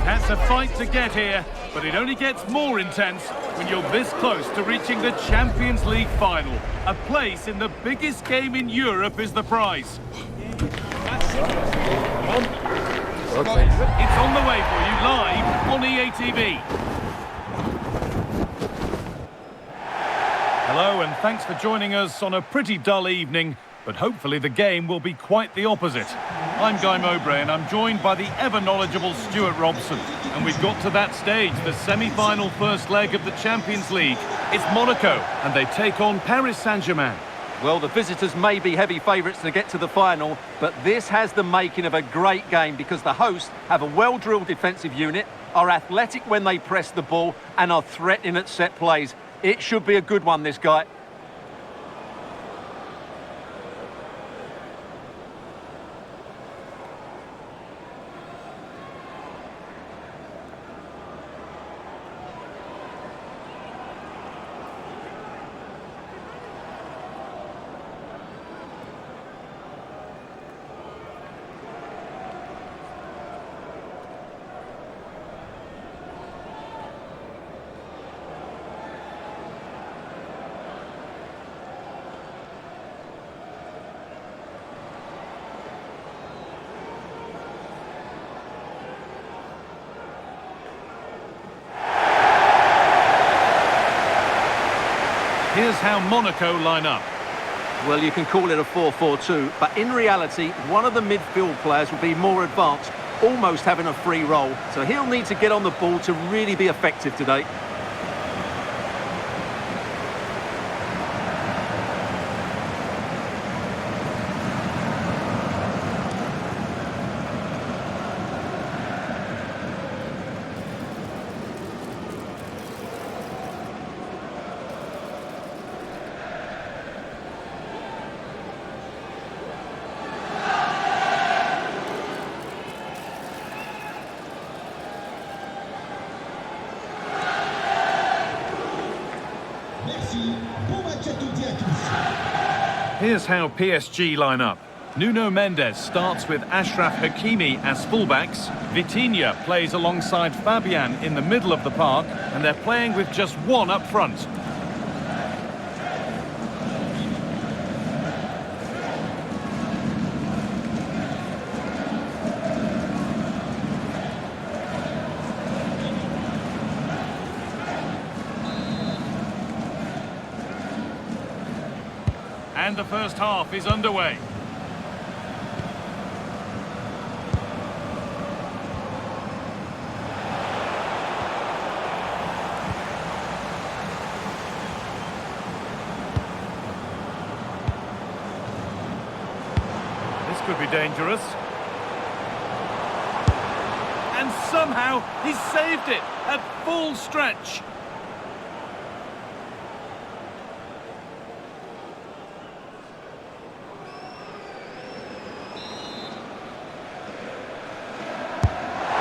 They've had to fight to get here, but it only gets more intense when you're this close to reaching the Champions League final. A place in the biggest game in Europe is the prize. Okay. It's on the way for you live on EA TV. Hello and thanks for joining us on a pretty dull evening, but hopefully the game will be quite the opposite. I'm Guy Mowbray and I'm joined by the ever-knowledgeable Stuart Robson. And we've got to that stage, the semi-final first leg of the Champions League. It's Monaco and they take on Paris Saint-Germain. Well, the visitors may be heavy favourites to get to the final, but this has the making of a great game because the hosts have a well-drilled defensive unit, are athletic when they press the ball, and are threatening at set plays. It should be a good one, this guy. Here's how Monaco line up. Well, you can call it a 4-4-2, but in reality, one of the midfield players will be more advanced, almost having a free role. So he'll need to get on the ball to really be effective today. Here's how PSG line up. Nuno Mendes starts with Achraf Hakimi as fullbacks. Vitinha plays alongside Fabian in the middle of the park, and they're playing with just one up front. And the first half is underway. This could be dangerous. And somehow he saved it at full stretch.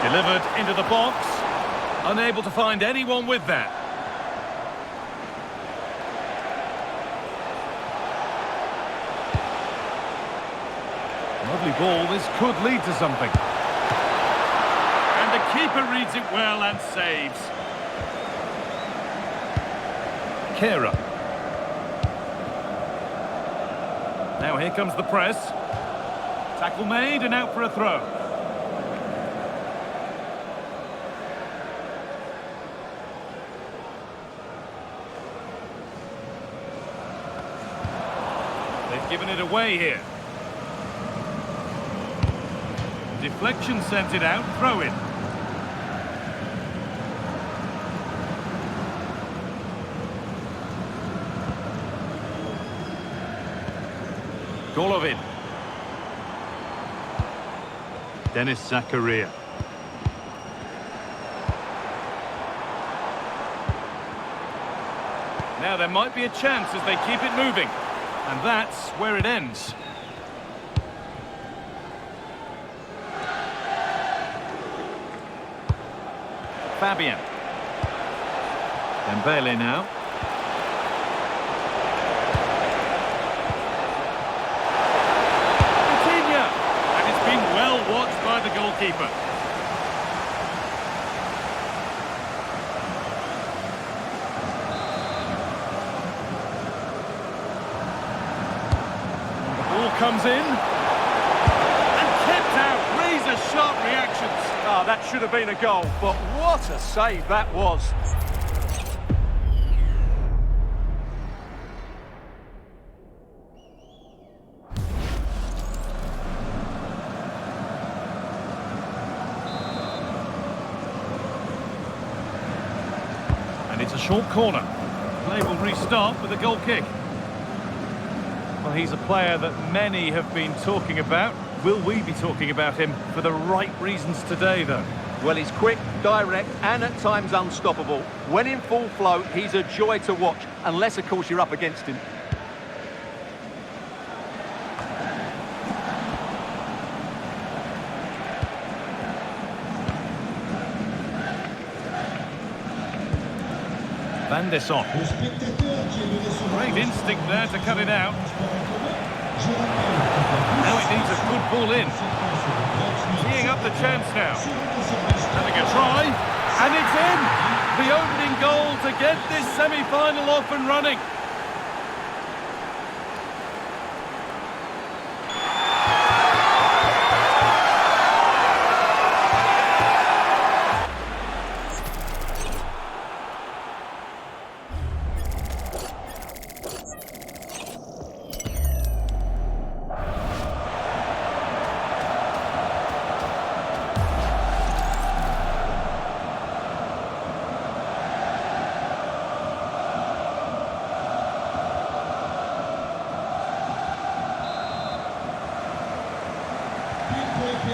Delivered into the box. Unable to find anyone with that. Lovely ball. This could lead to something. And the keeper reads it well and saves. Kera. Now here comes the press. Tackle made and out for a throw. Giving it away here. Deflection sent it out, throw in. Golovin. Dennis Zakaria. Now there might be a chance as they keep it moving. And that's where it ends. Fabian. Dembele now. Vitinha! And it's been well watched by the goalkeeper. comes in. And kept out. Razor-sharp reactions. Ah, that should have been a goal, but what a save that was. And it's a short corner. Play will restart with a goal kick. Well, he's a player that many have been talking about. Will we be talking about him for the right reasons today, though? Well, he's quick, direct, and at times unstoppable. When in full flow, he's a joy to watch, unless, of course, you're up against him. Van der Son. Great instinct there to cut it out. Now it needs a good ball in. Teeing up the chance now. Having a try. And it's in! The opening goal to get this semi-final off and running.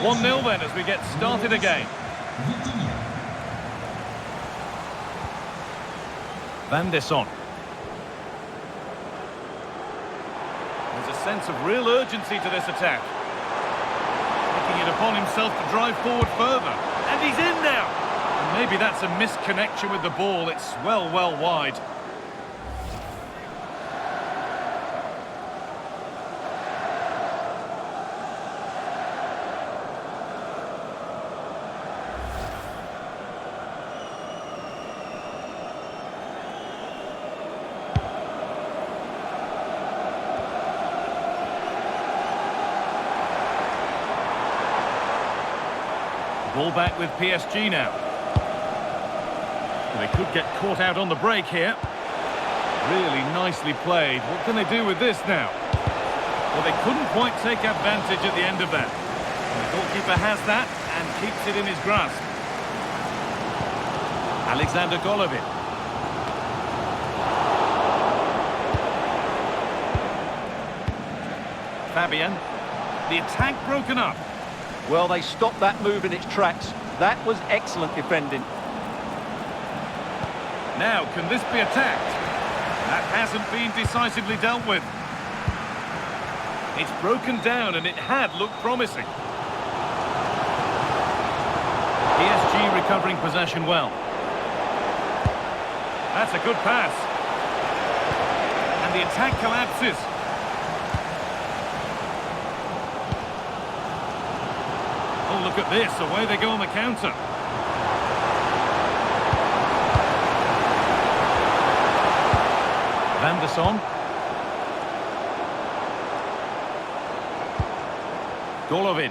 One 0 then as we get started again. Van der Son. There's a sense of real urgency to this attack. Taking it upon himself to drive forward further. And he's in now! And maybe that's a misconnection with the ball. It's well wide. Ball back with PSG now. They could get caught out on the break here. Really nicely played. What can they do with this now? Well, they couldn't quite take advantage at the end of that. And the goalkeeper has that and keeps it in his grasp. Alexander Golovin. Fabian. The attack broken up. Well, they stopped that move in its tracks. That was excellent defending. Now, can this be attacked? That hasn't been decisively dealt with. It's broken down and it had looked promising. PSG recovering possession well. That's a good pass. And the attack collapses. Oh, look at this. Away they go on the counter. Van der Son. Golovin.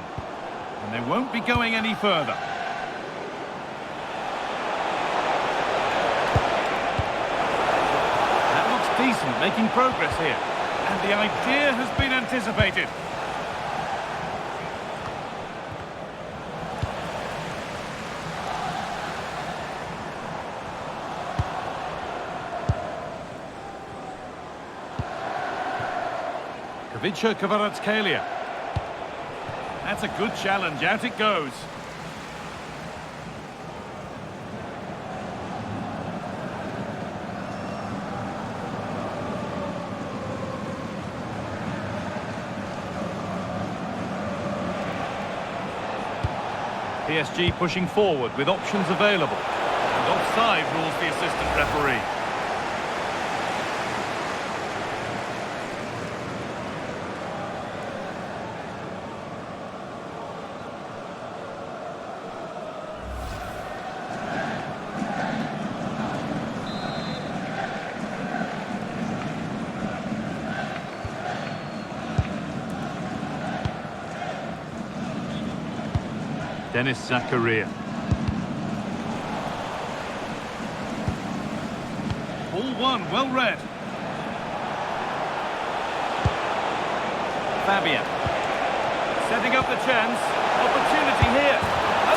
And they won't be going any further. That looks decent, making progress here. And the idea has been anticipated. KroneVGames. That's a good challenge. Out it goes. PSG pushing forward with options available. And offside rules the assistant referee. Dennis Zakaria. Ball one, well read. Fabian. Setting up the chance. Opportunity here.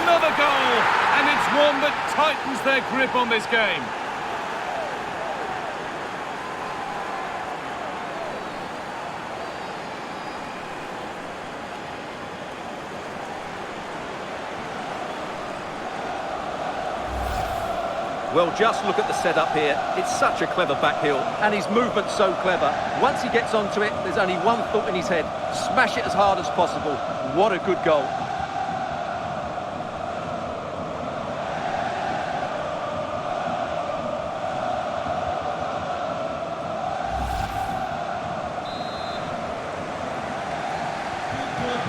Another goal. And it's one that tightens their grip on this game. Well, just look at the setup here. It's such a clever back heel, and his movement's so clever. Once he gets onto it, there's only one thought in his head. Smash it as hard as possible. What a good goal.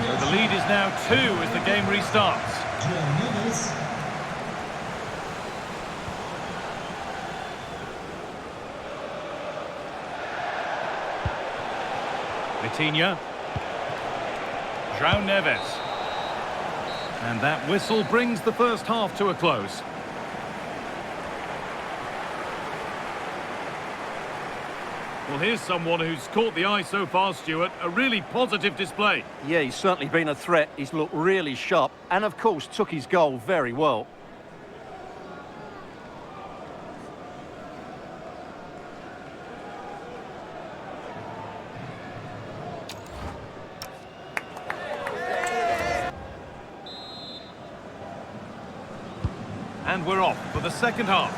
So the lead is now 2 as the game restarts. Vitinha. João Neves. And that whistle brings the first half to a close. Well, here's someone who's caught the eye so far, Stuart. A really positive display. Yeah, he's certainly been a threat. He's looked really sharp and, of course, took his goal very well. And we're off for the second half.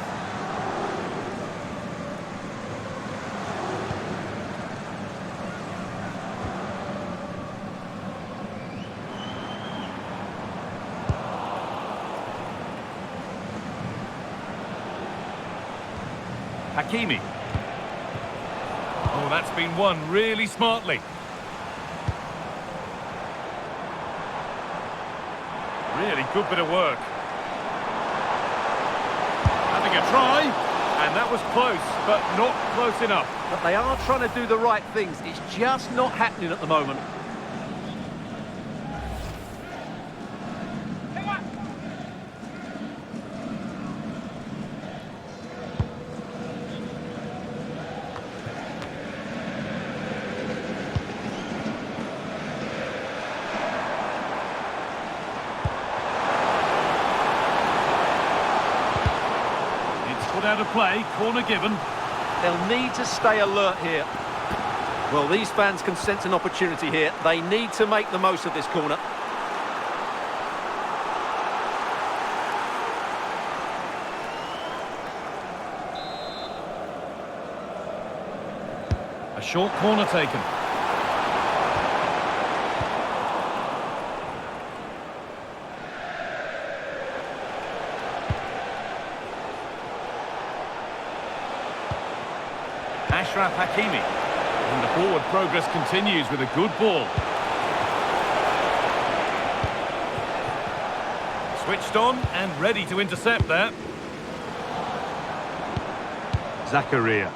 Hakimi. Oh, that's been won really smartly. Really good bit of work. Having a try, and that was close, but not close enough. But they are trying to do the right things. It's just not happening at the moment. Out of play, corner given. They'll need to stay alert here. Well, these fans can sense an opportunity here. They need to make the most of this corner. A short corner taken. Ashraf Hakimi. And the forward progress continues with a good ball. Switched on and ready to intercept there. Zakaria.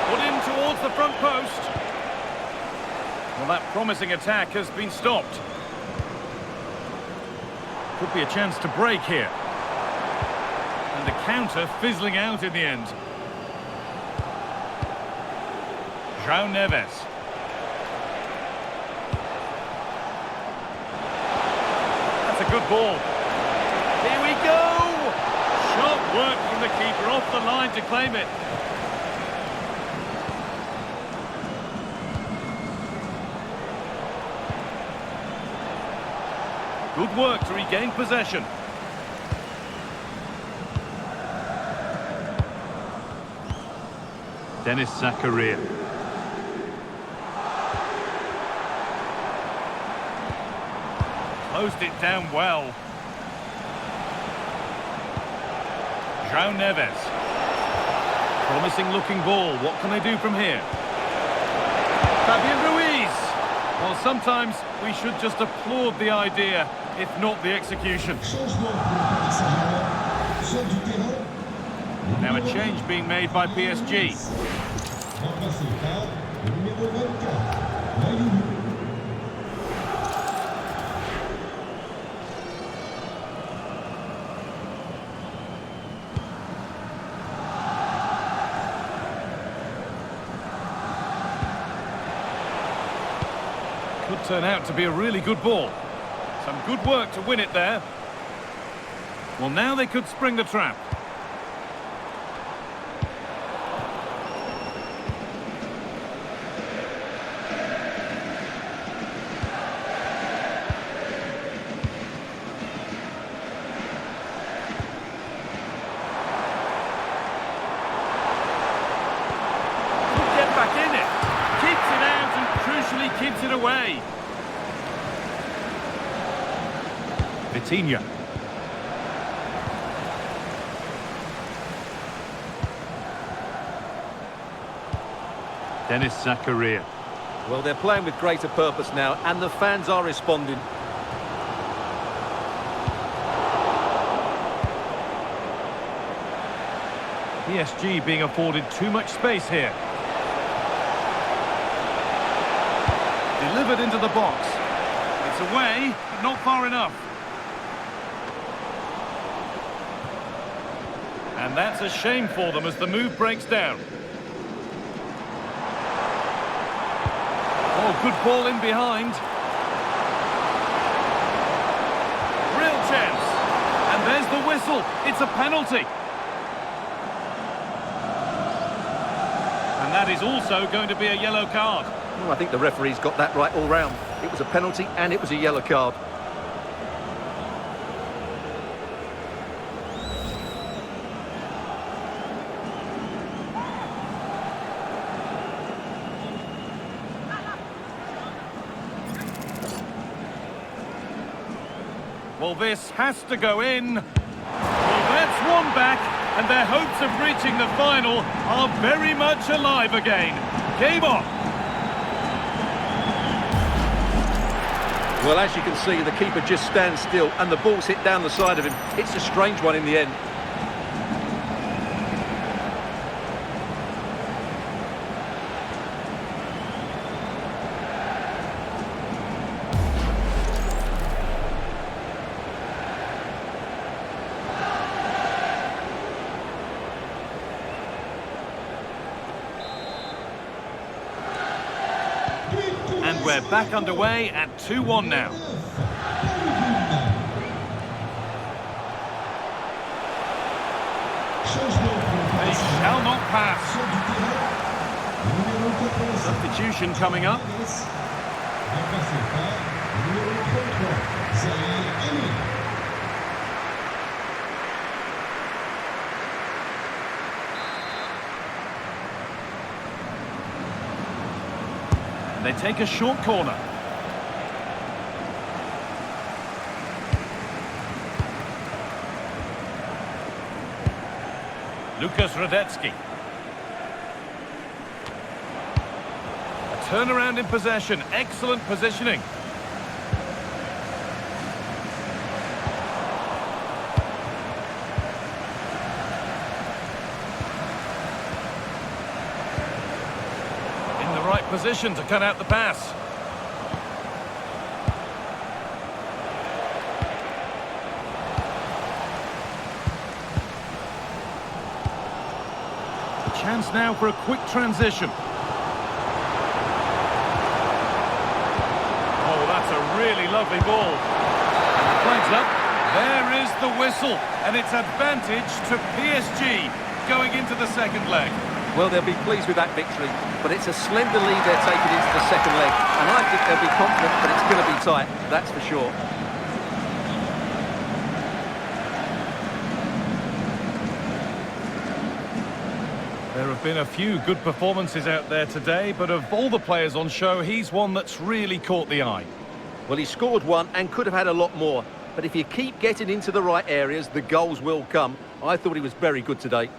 Put in towards the front post. Well, that promising attack has been stopped. Could be a chance to break here. And the counter fizzling out in the end. João Neves. That's a good ball. Here we go! Sharp work from the keeper off the line to claim it. Good work to regain possession. Dennis Zakaria. Closed it down well. João Neves. Promising looking ball. What can they do from here? Fabian Ruiz. Well, sometimes we should just applaud the idea, if not the execution. Now a change being made by PSG. Could turn out to be a really good ball. Some good work to win it there. Well, now they could spring the trap. Could get back in it. Keeps it out and crucially keeps it away. Vitinha. Dennis Zakaria. Well, they're playing with greater purpose now, and the fans are responding. PSG being afforded too much space here. Delivered into the box. It's away, but not far enough. And that's a shame for them as the move breaks down. Oh, good ball in behind. Real chance. And there's the whistle. It's a penalty. And that is also going to be a yellow card. Well, I think the referee's got that right all round. It was a penalty and it was a yellow card. Well, this has to go in. Well, that's one back, and their hopes of reaching the final are very much alive again. Game on. Well, as you can see, the keeper just stands still and the ball's hit down the side of him. It's a strange one in the end. And we're back underway at 2-1 now. They shall not pass. Substitution coming up. They take a short corner. Lucas Radetzky. A turnaround in possession. Excellent positioning. Position to cut out the pass. A chance now for a quick transition. Oh, that's a really lovely ball. And the flag's up. There is the whistle, and it's advantage to PSG going into the second leg. Well, they'll be pleased with that victory, but it's a slender lead they're taking into the second leg, and I think they'll be confident that it's going to be tight, that's for sure. There have been a few good performances out there today, but of all the players on show, he's one that's really caught the eye. Well, he scored one and could have had a lot more, but if you keep getting into the right areas, the goals will come. I thought he was very good today.